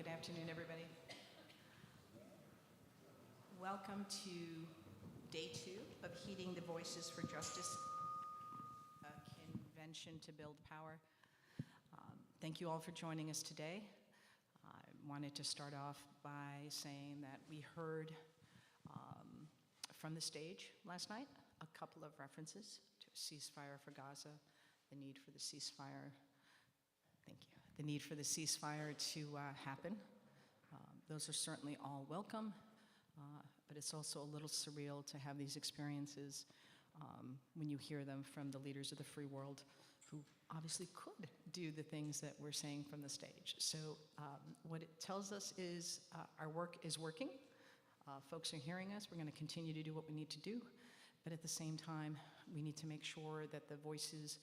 Good afternoon, everybody. Welcome to day 2 of Heeding the Voices for Justice, a convention to build power. Thank you all for joining us today. I wanted to start off by saying that we heard from the stage last night a couple of references to a ceasefire for Gaza, the need for the ceasefire, thank you, the need for the ceasefire to happen. Those are certainly all welcome, but it's also a little surreal to have these experiences when you hear them from the leaders of the free world who obviously could do the things that we're saying from the stage. So what it tells us is our work is working. Folks are hearing us. We're going to continue to do what we need to do. But at the same time, we need to make sure that the voices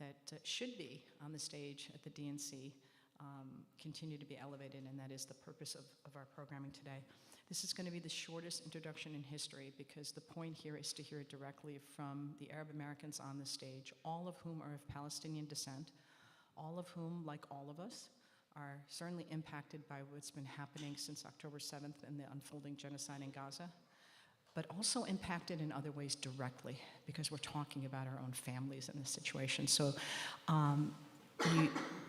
that should be on the stage at the DNC continue to be elevated, and that is the purpose of our programming today. This is going to be the shortest introduction in history because the point here is to hear it directly from the Arab Americans on the stage, all of whom are of Palestinian descent, all of whom, like all of us, are certainly impacted by what's been happening since October 7th and the unfolding genocide in Gaza, but also impacted in other ways directly because we're talking about our own families in this situation. So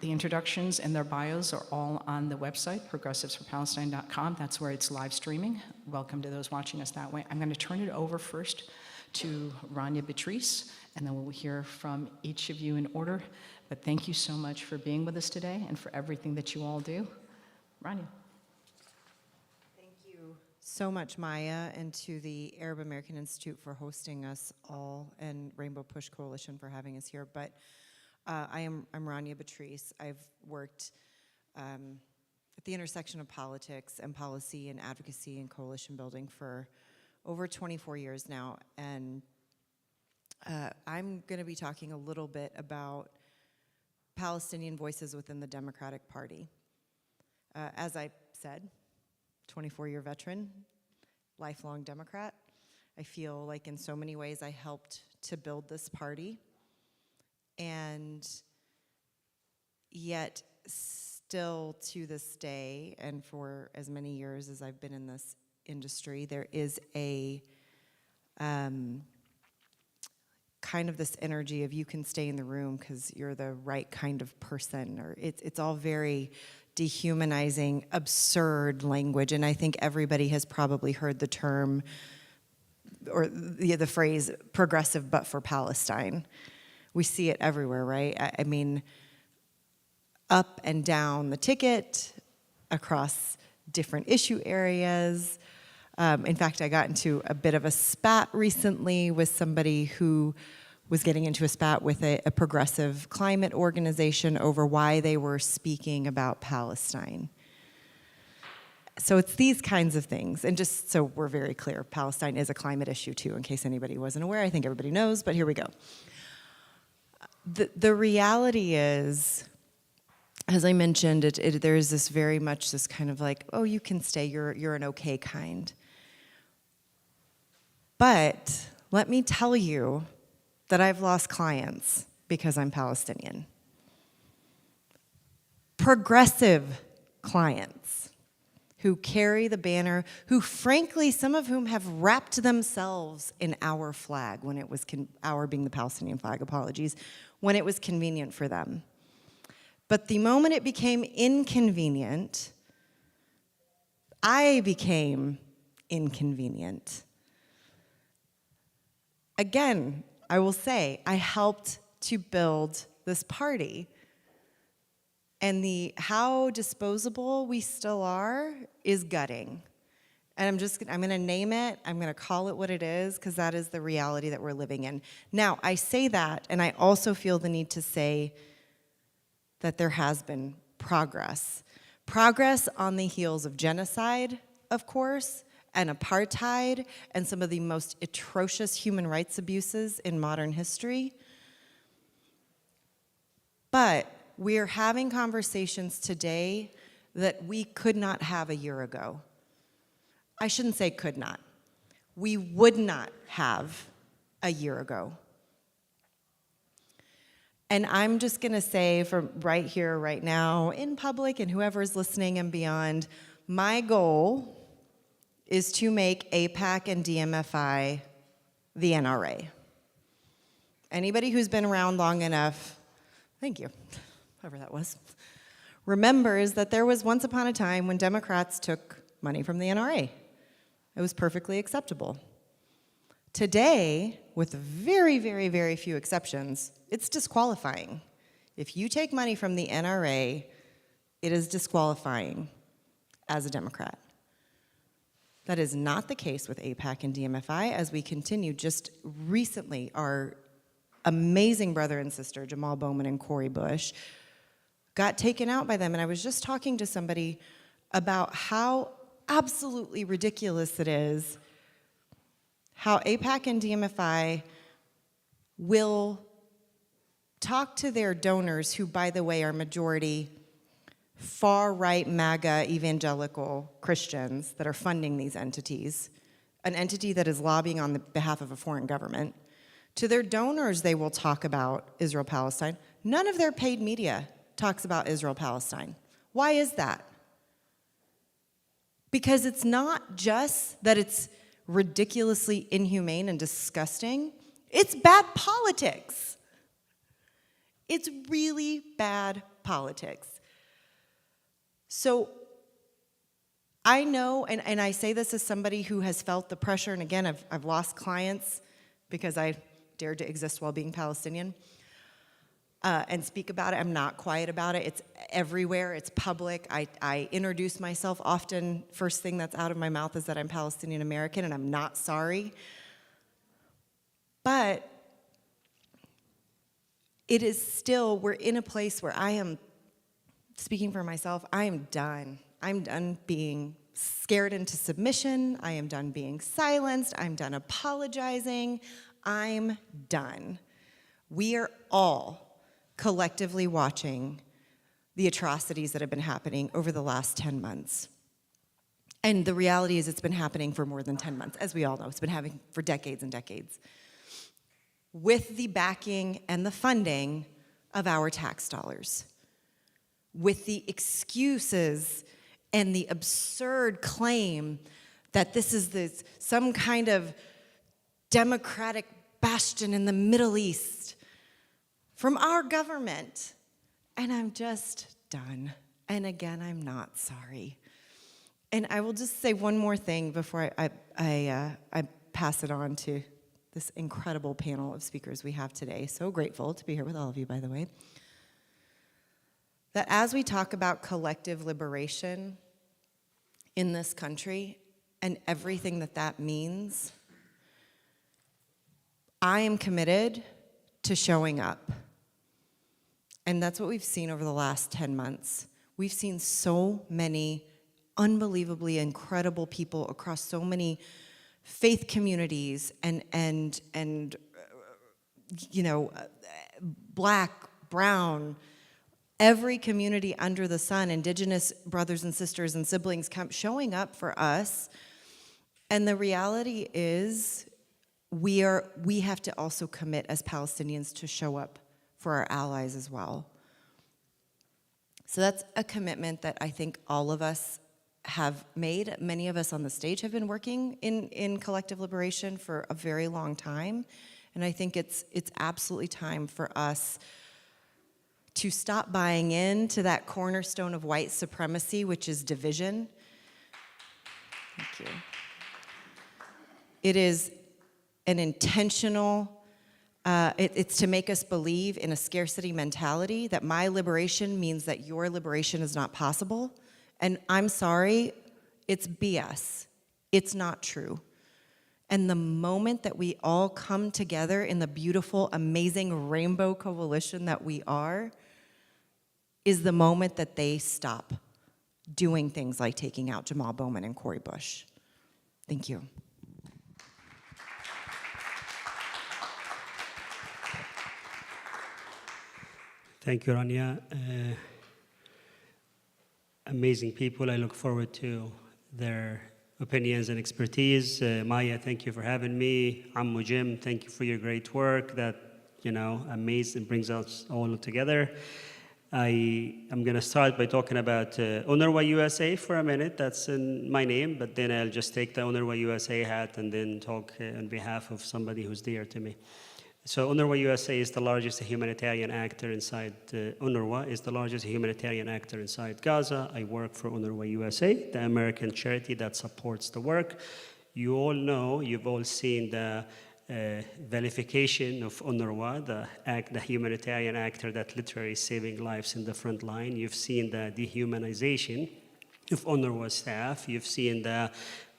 the introductions and their bios are all on the website, progressivesforpalestine.com. That's where it's live streaming. Welcome to those watching us that way. I'm going to turn it over first to Rania Batrice, and then we'll hear from each of you in order. But thank you so much for being with us today and for everything that you all do. Rania. Thank you so much, Maya, and to the Arab American Institute for hosting us all, and Rainbow Push Coalition for having us here. But I'm Rania Batrice. I've worked at the intersection of politics and policy and advocacy and coalition building for over 24 years now, and I'm going to be talking a little bit about Palestinian voices within the Democratic Party. As I said, 24-year veteran, lifelong Democrat. I feel like in so many ways I helped to build this party, and yet still to this day, and for as many years as I've been in this industry, there is a kind of this energy of you can stay in the room because you're the right kind of person, or it's all very dehumanizing, absurd language. And I think everybody has probably heard the term or the phrase progressive but for Palestine. We see it everywhere, right? I mean, up and down the ticket, across different issue areas. In fact, I got into a bit of a spat recently with somebody who was getting into a spat with a progressive climate organization over why they were speaking about Palestine. So it's these kinds of things. And just so we're very clear, Palestine is a climate issue too, in case anybody wasn't aware. I think everybody knows, but here we go. The reality is, as I mentioned, there is this very much this kind of like, oh, you can stay, you're an okay kind. But let me tell you that I've lost clients because I'm Palestinian. Progressive clients who carry the banner, who frankly, some of whom have wrapped themselves in our flag when it was, our being the Palestinian flag, apologies, when it was convenient for them. But the moment it became inconvenient, I became inconvenient. Again, I will say, I helped to build this party. And how disposable we still are is gutting. And I'm gonna name it, I'm gonna call it what it is, because that is the reality that we're living in. Now, I say that, and I also feel the need to say that there has been progress. Progress on the heels of genocide, of course, and apartheid, and some of the most atrocious human rights abuses in modern history. But we're having conversations today that we could not have a year ago. I shouldn't say could not. We would not have a year ago. And I'm just going to say from right here, right now, in public, and whoever's listening and beyond, my goal is to make AIPAC and DMFI the NRA. Anybody who's been around long enough, thank you, whoever that was, remembers that there was once upon a time when Democrats took money from the NRA. It was perfectly acceptable. Today, with very, very, very few exceptions, it's disqualifying. If you take money from the NRA, it is disqualifying as a Democrat. That is not the case with AIPAC and DMFI, as we continue. Just recently, our amazing brother and sister, Jamal Bowman and Cori Bush, got taken out by them. And I was just talking to somebody about how absolutely ridiculous it is how AIPAC and DMFI will talk to their donors, who, by the way, are majority far-right MAGA evangelical Christians that are funding these entities, an entity that is lobbying on the behalf of a foreign government. To their donors, they will talk about Israel-Palestine. None of their paid media talks about Israel-Palestine. Why is that? Because it's not just that it's ridiculously inhumane and disgusting, it's bad politics. It's really bad politics. So I know, and I say this as somebody who has felt the pressure, and again, I've lost clients because I dared to exist while being Palestinian and speak about it. I'm not quiet about it. It's everywhere. It's public. I introduce myself often. First thing that's out of my mouth is that I'm Palestinian American, and I'm not sorry. But it is still, we're in a place where I am, speaking for myself, I am done. I'm done being scared into submission. I am done being silenced. I'm done apologizing. I'm done. We are all collectively watching the atrocities that have been happening over the last 10 months. And the reality is it's been happening for more than 10 months, as we all know. It's been happening for decades and decades, with the backing and the funding of our tax dollars, with the excuses and the absurd claim that this is some kind of democratic bastion in the Middle East from our government. And I'm just done. And again, I'm not sorry. And I will just say one more thing before I pass it on to this incredible panel of speakers we have today. So grateful to be here with all of you, by the way. That as we talk about collective liberation in this country and everything that that means, I am committed to showing up. And that's what we've seen over the last 10 months. We've seen so many unbelievably incredible people across so many faith communities and you know, black, brown, every community under the sun, indigenous brothers and sisters and siblings showing up for us. And the reality is we have to also commit as Palestinians to show up for our allies as well. So that's a commitment that I think all of us have made. Many of us on the stage have been working in collective liberation for a very long time. And I think it's absolutely time for us to stop buying into that cornerstone of white supremacy, which is division. Thank you. It is an intentional, it's to make us believe in a scarcity mentality, that my liberation means that your liberation is not possible. And I'm sorry, it's BS. It's not true. And the moment that we all come together in the beautiful, amazing rainbow coalition that we are, is the moment that they stop doing things like taking out Jamal Bowman and Cori Bush. Thank you. Thank you, Rania. Amazing people. I look forward to their opinions and expertise. Maya, thank you for having me. Ammu Jim, thank you for your great work that amazing, brings us all together. I'm going to start by talking about UNRWA USA for a minute. That's in my name, but then I'll just take the UNRWA USA hat and then talk on behalf of somebody who's dear to me. So UNRWA USA is the largest humanitarian actor inside UNRWA is the largest humanitarian actor inside Gaza. I work for UNRWA USA, the American charity that supports the work. You all know, you've all seen the vilification of UNRWA, the humanitarian actor that literally is saving lives in the front line. You've seen the dehumanization of UNRWA staff. You've seen the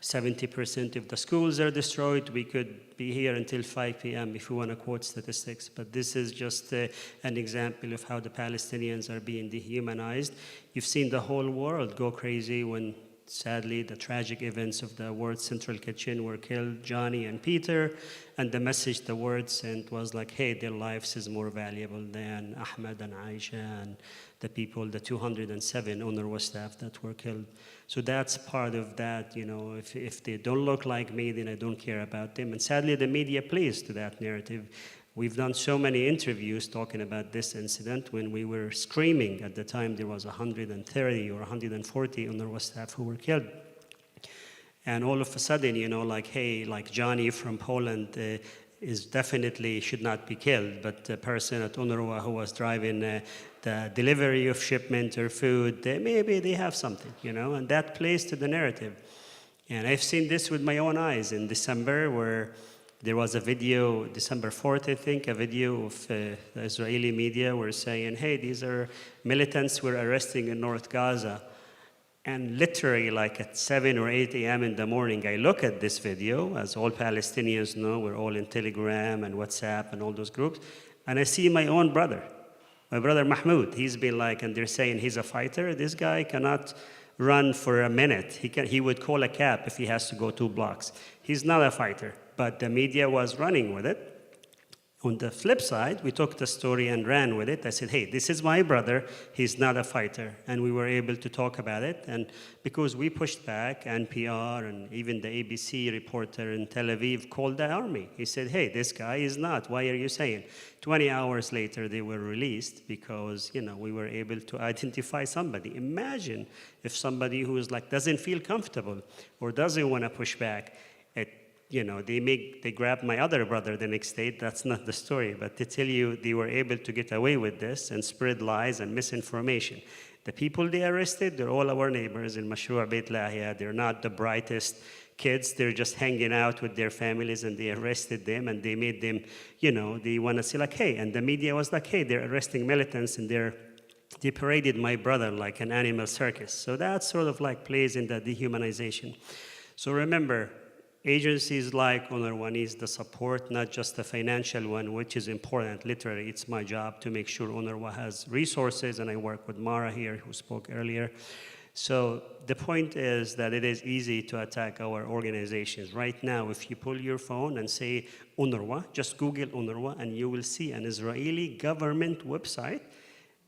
70% of the schools are destroyed. We could be here until 5 p.m. if we want to quote statistics, but this is just an example of how the Palestinians are being dehumanized. You've seen the whole world go crazy when, sadly, the tragic events of the World Central Kitchen were killed, Johnny and Peter, and the message the word sent was like, hey, their lives is more valuable than Ahmed and Aisha and the people, the 207 UNRWA staff that were killed. So that's part of that, if they don't look like me, then I don't care about them. And sadly, the media plays to that narrative. We've done so many interviews talking about this incident when we were screaming. At the time, there was 130 or 140 UNRWA staff who were killed. And all of a sudden, hey, like Johnny from Poland is definitely should not be killed, but the person at UNRWA who was driving the delivery of shipment or food, maybe they have something, and that plays to the narrative. And I've seen this with my own eyes in December where there was a video, December 4th, I think, a video of the Israeli media were saying, hey, these are militants we're arresting in North Gaza. And literally, like at 7 or 8 a.m. in the morning, I look at this video, as all Palestinians know, we're all in Telegram and WhatsApp and all those groups, and I see my own brother, my brother Mahmoud. He's been like, and they're saying he's a fighter. This guy cannot run for a minute. He would call a cab if he has to go 2 blocks. He's not a fighter, but the media was running with it. On the flip side, we took the story and ran with it. I said, hey, this is my brother. He's not a fighter. And we were able to talk about it. And because we pushed back, NPR and even the ABC reporter in Tel Aviv called the army. He said, hey, this guy is not. Why are you saying? 20 hours later, they were released because, we were able to identify somebody. Imagine if somebody who is like, doesn't feel comfortable or doesn't want to push back, they grabbed my other brother the next day. That's not the story, but to tell you they were able to get away with this and spread lies and misinformation. The people they arrested, they're all our neighbors in Mashru' Beit Lahia. They're not the brightest kids. They're just hanging out with their families, and they arrested them, and they made them, they want to say like, hey, and the media was like, hey, they're arresting militants, and they paraded my brother like an animal circus. So that sort of like plays in the dehumanization. So remember, agencies like UNRWA needs the support, not just the financial one, which is important. Literally, it's my job to make sure UNRWA has resources, and I work with Mara here, who spoke earlier. So the point is that it is easy to attack our organizations. Right now, if you pull your phone and say UNRWA, just Google UNRWA, and you will see an Israeli government website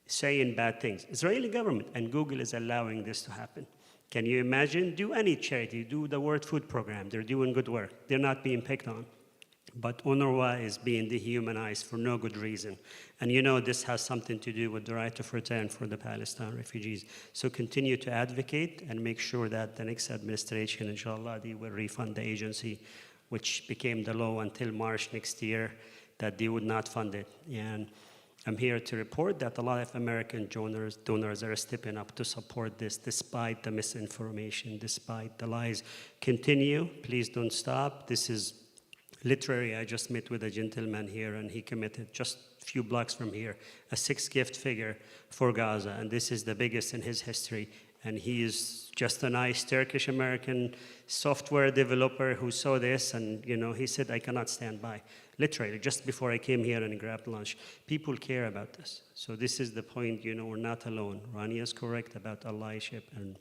saying bad things. Israeli government, and Google is allowing this to happen. Can you imagine? Do any charity, do the World Food Program. They're doing good work. They're not being picked on. But UNRWA is being dehumanized for no good reason. And this has something to do with the right of return for the Palestine refugees. So continue to advocate and make sure that the next administration, inshallah, they will refund the agency, which became the law until March next year, that they would not fund it. And I'm here to report that a lot of American donors are stepping up to support this, despite the misinformation, despite the lies. Continue, please don't stop. This is literally, I just met with a gentleman here, and he committed just a few blocks from here, a 6-gift figure for Gaza, and this is the biggest in his history. And he is just a nice Turkish-American software developer who saw this, and he said, I cannot stand by. Literally, just before I came here and grabbed lunch. People care about this. So this is the point, we're not alone. Rania is correct about allyship and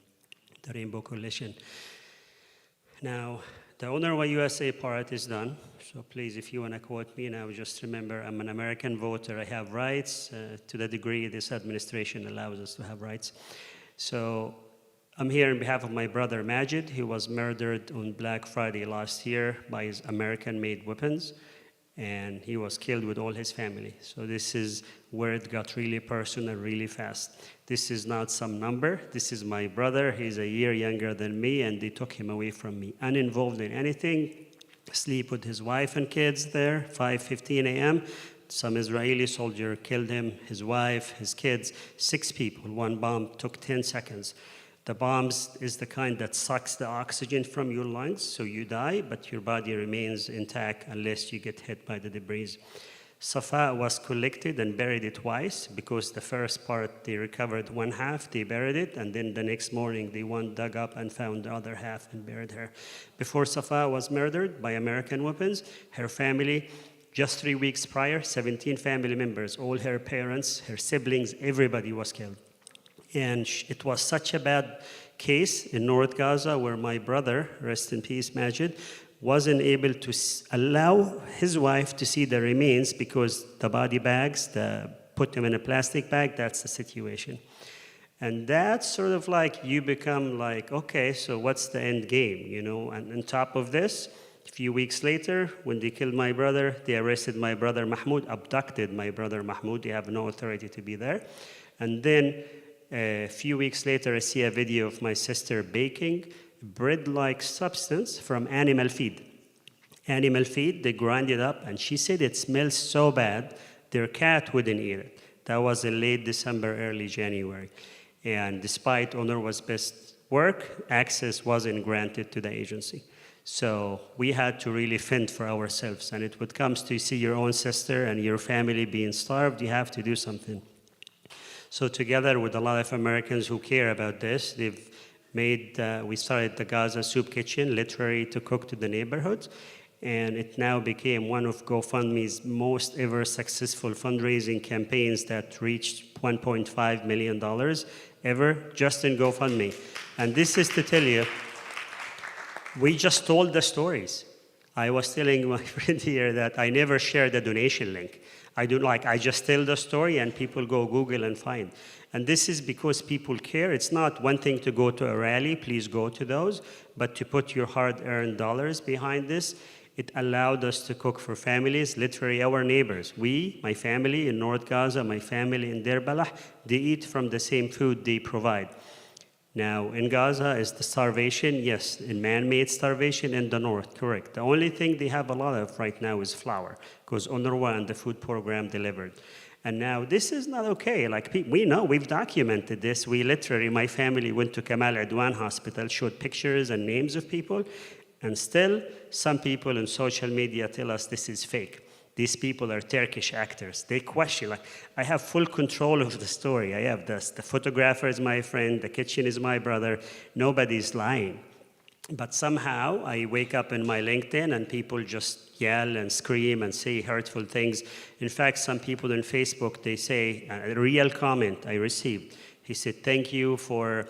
the Rainbow Coalition. Now, the UNRWA USA part is done. So please, if you want to quote me now, just remember I'm an American voter. I have rights to the degree this administration allows us to have rights. So I'm here on behalf of my brother Majid, who was murdered on Black Friday last year by his American-made weapons. and he was killed with all his family. So this is where it got really personal really fast. This is not some number. This is my brother. He's a year younger than me, and they took him away from me. Uninvolved in anything, sleep with his wife and kids there, 5:15 a.m. Some Israeli soldier killed him, his wife, his kids, 6 people. One bomb took 10 seconds. The bombs is the kind that sucks the oxygen from your lungs, so you die, but your body remains intact unless you get hit by the debris. Safa was collected and buried it twice, because the first part they recovered one half, they buried it, and then the next morning they dug up and found the other half and buried her. Before Safa was murdered by American weapons, her family, just 3 weeks prior, 17 family members, all her parents, her siblings, everybody was killed. And it was such a bad case in North Gaza where my brother, rest in peace, Majid, wasn't able to allow his wife to see the remains because the body bags, put them in a plastic bag, that's the situation. And that's sort of like you become like, okay, so what's the end game, you know? And on top of this, a few weeks later, when they killed my brother, they arrested my brother Mahmoud, abducted my brother Mahmoud. They have no authority to be there. And then a few weeks later, I see a video of my sister baking bread-like substance from animal feed. Animal feed, they grind it up, and she said it smells so bad, their cat wouldn't eat it. That was in late December, early January. And despite UNRWA's best work, access wasn't granted to the agency. So we had to really fend for ourselves. And it comes to see your own sister and your family being starved, you have to do something. So together with a lot of Americans who care about this, we started the Gaza Soup Kitchen, literally to cook to the neighborhoods. And it now became one of GoFundMe's most ever successful fundraising campaigns that reached $1.5 million ever just in GoFundMe. And this is to tell you, we just told the stories. I was telling my friend here that I never share the donation link. I just tell the story and people go Google and find. And this is because people care. It's not one thing to go to a rally, please go to those, but to put your hard-earned dollars behind this. It allowed us to cook for families, literally our neighbors. My family in North Gaza, my family in Deir Balah, they eat from the same food they provide. Now, in Gaza is the starvation, yes, in man-made starvation in the north, correct. The only thing they have a lot of right now is flour, because UNRWA and the food program delivered. And now this is not okay. Like we know, we've documented this. We literally, my family went to Kamal Adwan Hospital, showed pictures and names of people, and still some people in social media tell us this is fake. These people are Turkish actors. They question, I have full control of the story. I have this. The photographer is my friend. The kitchen is my brother. Nobody's lying. But somehow I wake up in my LinkedIn and people just yell and scream and say hurtful things. In fact, some people on Facebook, they say, a real comment I received. He said, thank you for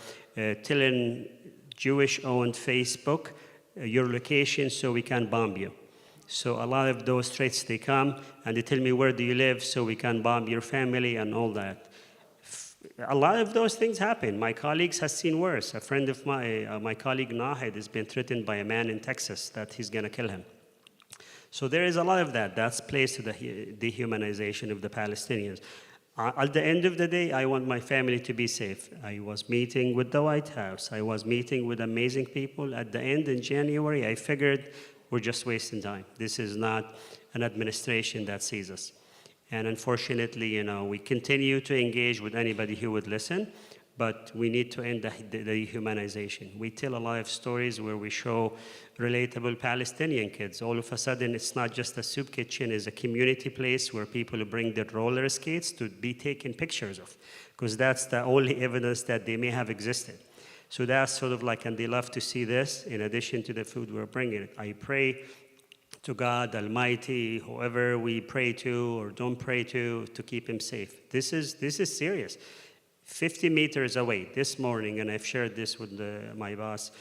telling Jewish-owned Facebook your location so we can bomb you. So a lot of those threats, they come and they tell me, where do you live so we can bomb your family and all that. A lot of those things happen. My colleagues have seen worse. A friend of my colleague Nahed has been threatened by a man in Texas that he's going to kill him. So there is a lot of that. That's plays to the dehumanization of the Palestinians. At the end of the day, I want my family to be safe. I was meeting with the White House. I was meeting with amazing people. At the end, in January, I figured we're just wasting time. This is not an administration that sees us. And unfortunately, we continue to engage with anybody who would listen, but we need to end the dehumanization. We tell a lot of stories where we show relatable Palestinian kids. All of a sudden, it's not just a soup kitchen, it's a community place where people bring their roller skates to be taken pictures of, because that's the only evidence that they may have existed. So that's sort of and they love to see this in addition to the food we're bringing. I pray to God Almighty, whoever we pray to or don't pray to keep him safe. This is serious. 50 meters away this morning, and I've shared this with my boss,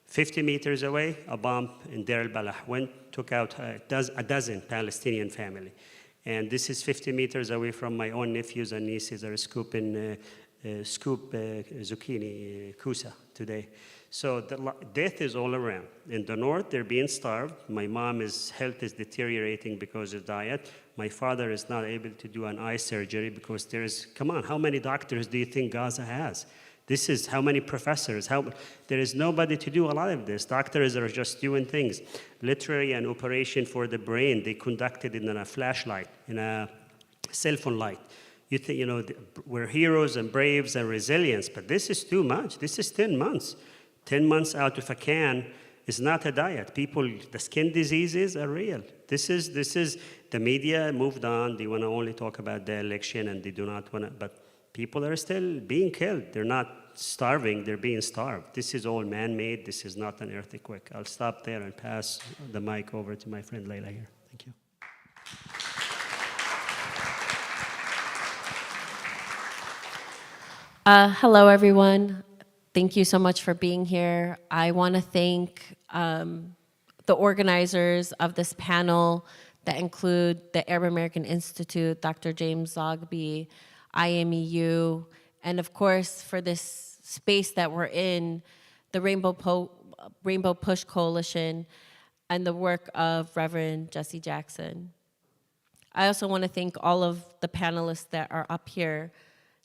50 meters away, a bomb in Deir al-Balah took out a dozen Palestinian family. And this is 50 meters away from my own nephews and nieces that are scooping zucchini, kusa today. So death is all around. In the north, they're being starved. My mom's health is deteriorating because of diet. My father is not able to do an eye surgery because come on, how many doctors do you think Gaza has? This is how many professors, there is nobody to do a lot of this. Doctors are just doing things. Literally an operation for the brain, they conducted it in a flashlight, in a cell phone light. You think, we're heroes and braves and resilience, but this is too much. This is 10 months. 10 months out of a can is not a diet. The skin diseases are real. This is, the media moved on. They want to only talk about the election and they do not want to, but people are still being killed. They're not starving, they're being starved. This is all man-made. This is not an earthquake. I'll stop there and pass the mic over to my friend Layla here. Thank you. Hello, everyone. Thank you so much for being here. I want to thank the organizers of this panel that include the Arab American Institute, Dr. James Zogby, IMEU, and of course, for this space that we're in, the Rainbow Push Coalition and the work of Reverend Jesse Jackson. I also want to thank all of the panelists that are up here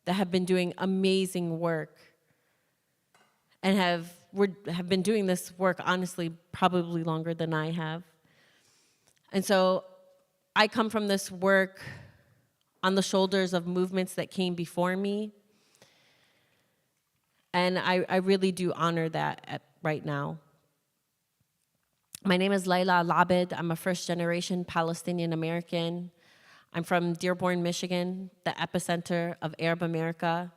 that have been doing amazing work and have been doing this work, honestly, probably longer than I have. And so I come from this work on the shoulders of movements that came before me. And I really do honor that right now. My name is Layla Elabed. I'm a first-generation Palestinian American. I'm from Dearborn, Michigan, the epicenter of Arab America.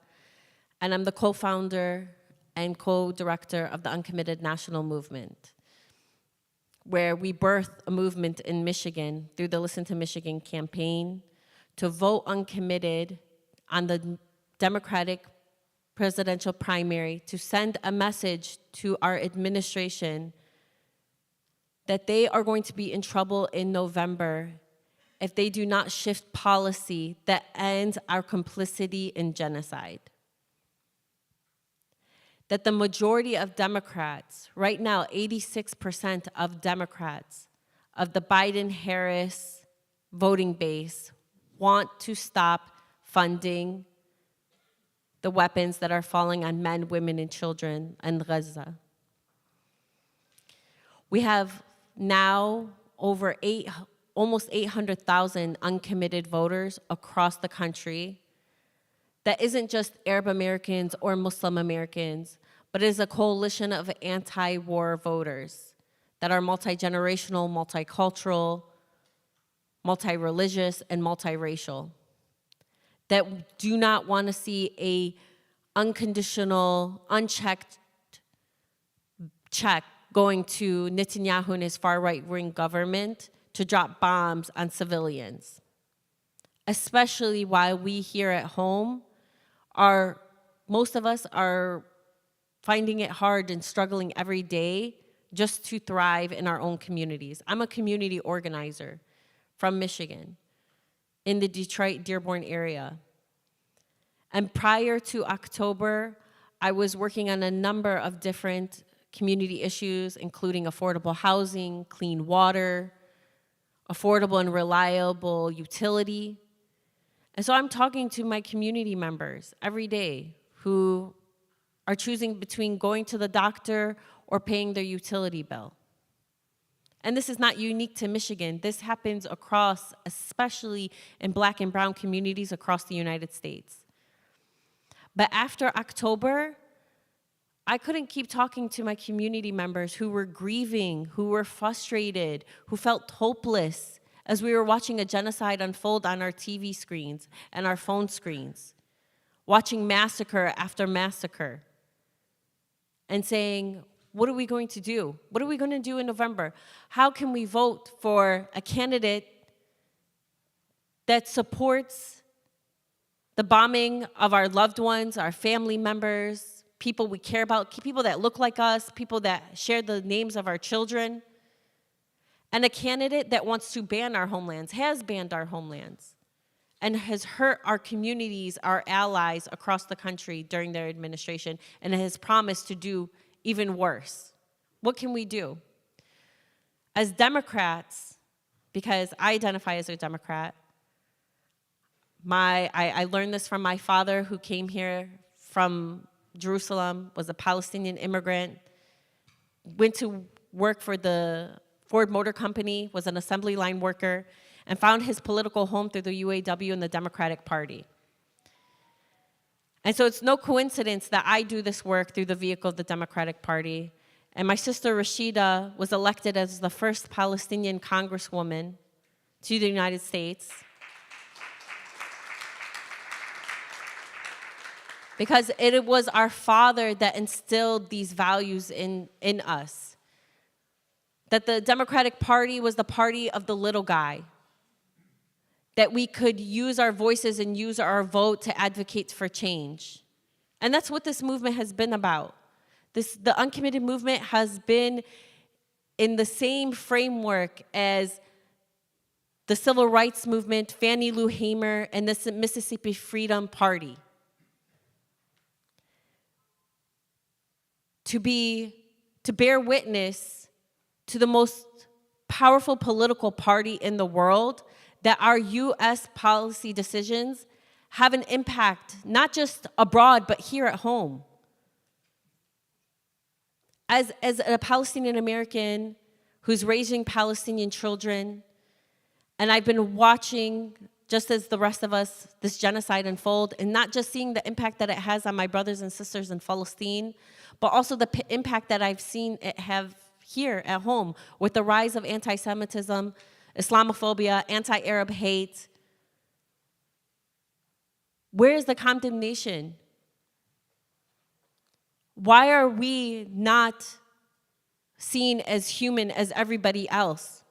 And I'm the co-founder and co-director of the Uncommitted National Movement, where we birthed a movement in Michigan through the Listen to Michigan campaign to vote uncommitted on the Democratic presidential primary, to send a message to our administration that they are going to be in trouble in November if they do not shift policy that ends our complicity in genocide. That the majority of Democrats, right now 86% of Democrats of the Biden-Harris voting base want to stop funding the weapons that are falling on men, women, and children in Gaza. We have now almost 800,000 uncommitted voters across the country. That isn't just Arab Americans or Muslim Americans, but is a coalition of anti-war voters that are multi-generational, multicultural, multi-religious, and multiracial, that do not want to see a unconditional, unchecked check going to Netanyahu and his far right-wing government to drop bombs on civilians. Especially while we here at home most of us are finding it hard and struggling every day just to thrive in our own communities. I'm a community organizer from Michigan in the Detroit-Dearborn area. And prior to October, I was working on a number of different community issues, including affordable housing, clean water, affordable and reliable utility. And so I'm talking to my community members every day who are choosing between going to the doctor or paying their utility bill. And this is not unique to Michigan. This happens across, especially in Black and brown communities across the United States. But after October, I couldn't keep talking to my community members who were grieving, who were frustrated, who felt hopeless as we were watching a genocide unfold on our TV screens and our phone screens, watching massacre after massacre, and saying, what are we going to do? What are we going to do in November? How can we vote for a candidate that supports the bombing of our loved ones, our family members, people we care about, people that look like us, people that share the names of our children, and a candidate that wants to ban our homelands, has banned our homelands, and has hurt our communities, our allies across the country during their administration, and has promised to do even worse. What can we do? As Democrats, because I identify as a Democrat, I learned this from my father, who came here from Jerusalem, was a Palestinian immigrant, went to work for the Ford Motor Company, was an assembly line worker, and found his political home through the UAW and the Democratic Party. And so it's no coincidence that I do this work through the vehicle of the Democratic Party. And my sister Rashida was elected as the first Palestinian congresswoman to the United States. Because it was our father that instilled these values in us. That the Democratic Party was the party of the little guy. That we could use our voices and use our vote to advocate for change. And that's what this movement has been about. The uncommitted movement has been in the same framework as the Civil Rights Movement, Fannie Lou Hamer, and the Mississippi Freedom Party. To bear witness to the most powerful political party in the world, that our US policy decisions have an impact, not just abroad, but here at home. As a Palestinian American who's raising Palestinian children, and I've been watching, just as the rest of us, this genocide unfold, and not just seeing the impact that it has on my brothers and sisters in Palestine, but also the impact that I've seen it have here at home with the rise of anti-Semitism, Islamophobia, anti-Arab hate. Where is the condemnation? Why are we not seen as human as everybody else?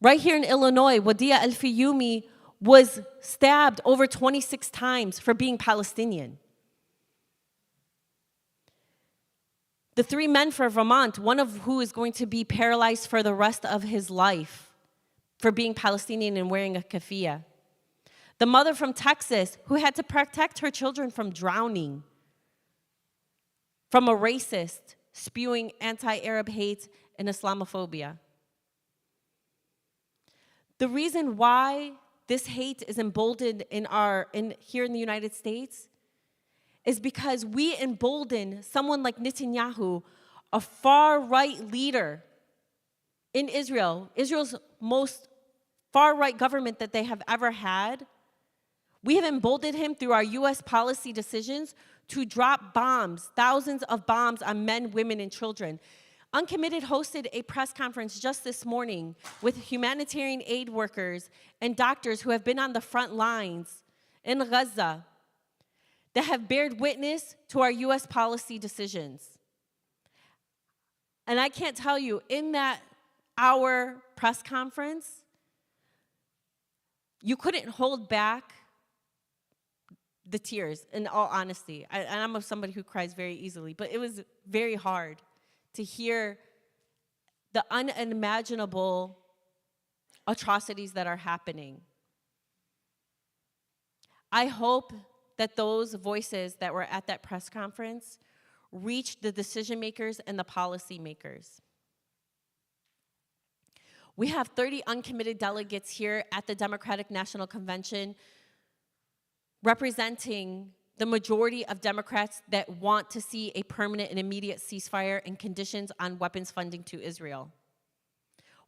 Right here in Illinois, Wadia Al-Fiyumi was stabbed over 26 times for being Palestinian. The 3 men from Vermont, one of who is going to be paralyzed for the rest of his life for being Palestinian and wearing a keffiyeh. The mother from Texas who had to protect her children from drowning from a racist spewing anti-Arab hate and Islamophobia. The reason why this hate is emboldened here in the United States is because we embolden someone like Netanyahu, a far-right leader in Israel, Israel's most far-right government that they have ever had. We have emboldened him through our US policy decisions to drop bombs, thousands of bombs on men, women, and children. Uncommitted hosted a press conference just this morning with humanitarian aid workers and doctors who have been on the front lines in Gaza that have bared witness to our US policy decisions. And I can't tell you, in that hour press conference, you couldn't hold back the tears, in all honesty. And I'm somebody who cries very easily, but it was very hard to hear the unimaginable atrocities that are happening. I hope that those voices that were at that press conference reached the decision makers and the policy makers. We have 30 uncommitted delegates here at the Democratic National Convention representing the majority of Democrats that want to see a permanent and immediate ceasefire and conditions on weapons funding to Israel.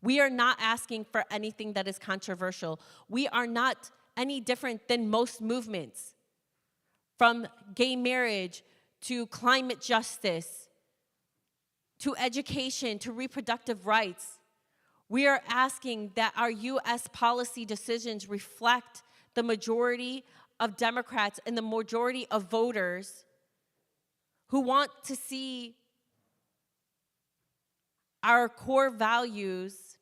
We are not asking for anything that is controversial. We are not any different than most movements, from gay marriage to climate justice, to education, to reproductive rights. We are asking that our US policy decisions reflect the majority of Democrats and the majority of voters who want to see our core values,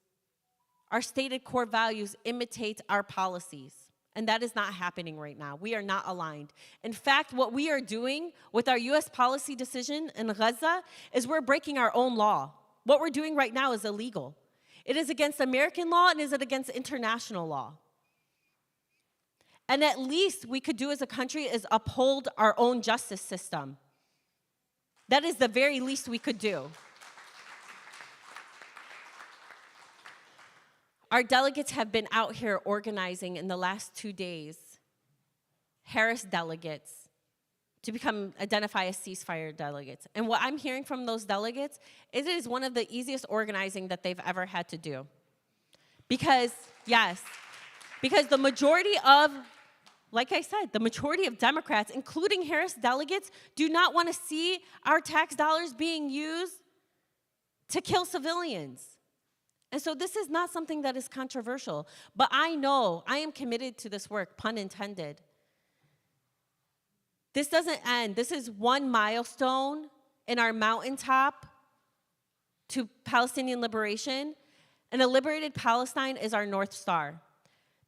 our stated core values, imitate our policies. And that is not happening right now. We are not aligned. In fact, what we are doing with our US policy decision in Gaza is we're breaking our own law. What we're doing right now is illegal. It is against American law and is it against international law. And at least we could do as a country is uphold our own justice system. That is the very least we could do. Our delegates have been out here organizing in the last 2 days, Harris delegates, to identify as ceasefire delegates. And what I'm hearing from those delegates is it is one of the easiest organizing that they've ever had to do. Because the majority of, like I said, the majority of Democrats, including Harris delegates, do not want to see our tax dollars being used to kill civilians. And so this is not something that is controversial. But I know, I am committed to this work, pun intended. This doesn't end. This is one milestone in our mountaintop to Palestinian liberation, and a liberated Palestine is our North Star.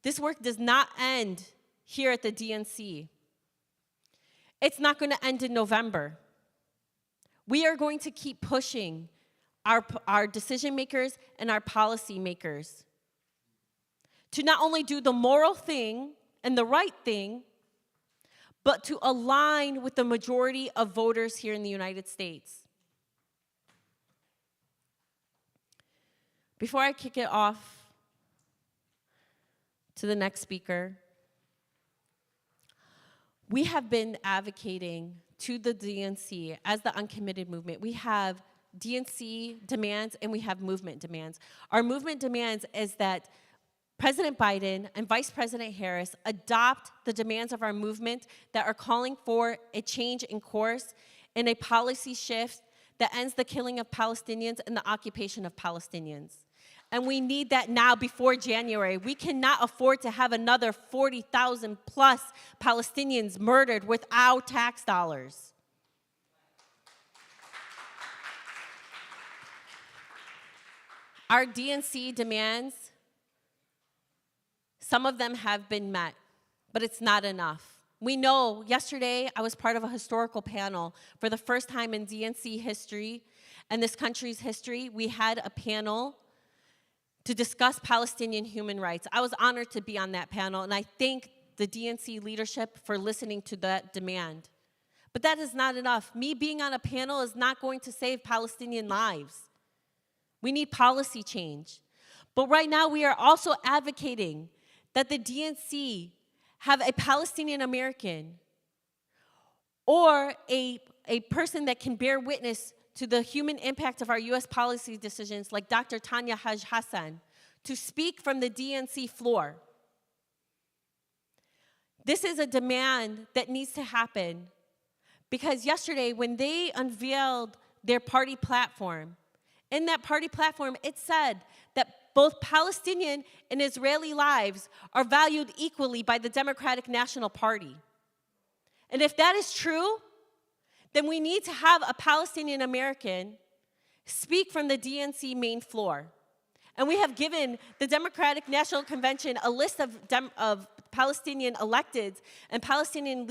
This work does not end here at the DNC. It's not going to end in November. We are going to keep pushing our decision makers and our policy makers to not only do the moral thing and the right thing, but to align with the majority of voters here in the United States. Before I kick it off to the next speaker, we have been advocating to the DNC as the uncommitted movement. We have DNC demands and we have movement demands. Our movement demands is that President Biden and Vice President Harris adopt the demands of our movement that are calling for a change in course and a policy shift that ends the killing of Palestinians and the occupation of Palestinians. And we need that now before January. We cannot afford to have another 40,000 plus Palestinians murdered with our tax dollars. Our DNC demands, some of them have been met, but it's not enough. We know, yesterday I was part of a historical panel. For the first time in DNC history and this country's history, we had a panel to discuss Palestinian human rights. I was honored to be on that panel, and I thank the DNC leadership for listening to that demand. But that is not enough. Me being on a panel is not going to save Palestinian lives. We need policy change. But right now we are also advocating that the DNC have a Palestinian American or a person that can bear witness to the human impact of our US policy decisions, like Dr. Tanya Hassan, to speak from the DNC floor. This is a demand that needs to happen because yesterday when they unveiled their party platform, in that party platform it said that both Palestinian and Israeli lives are valued equally by the Democratic National Party. And if that is true, then we need to have a Palestinian American speak from the DNC main floor. And we have given the Democratic National Convention a list of Palestinian electeds and Palestinian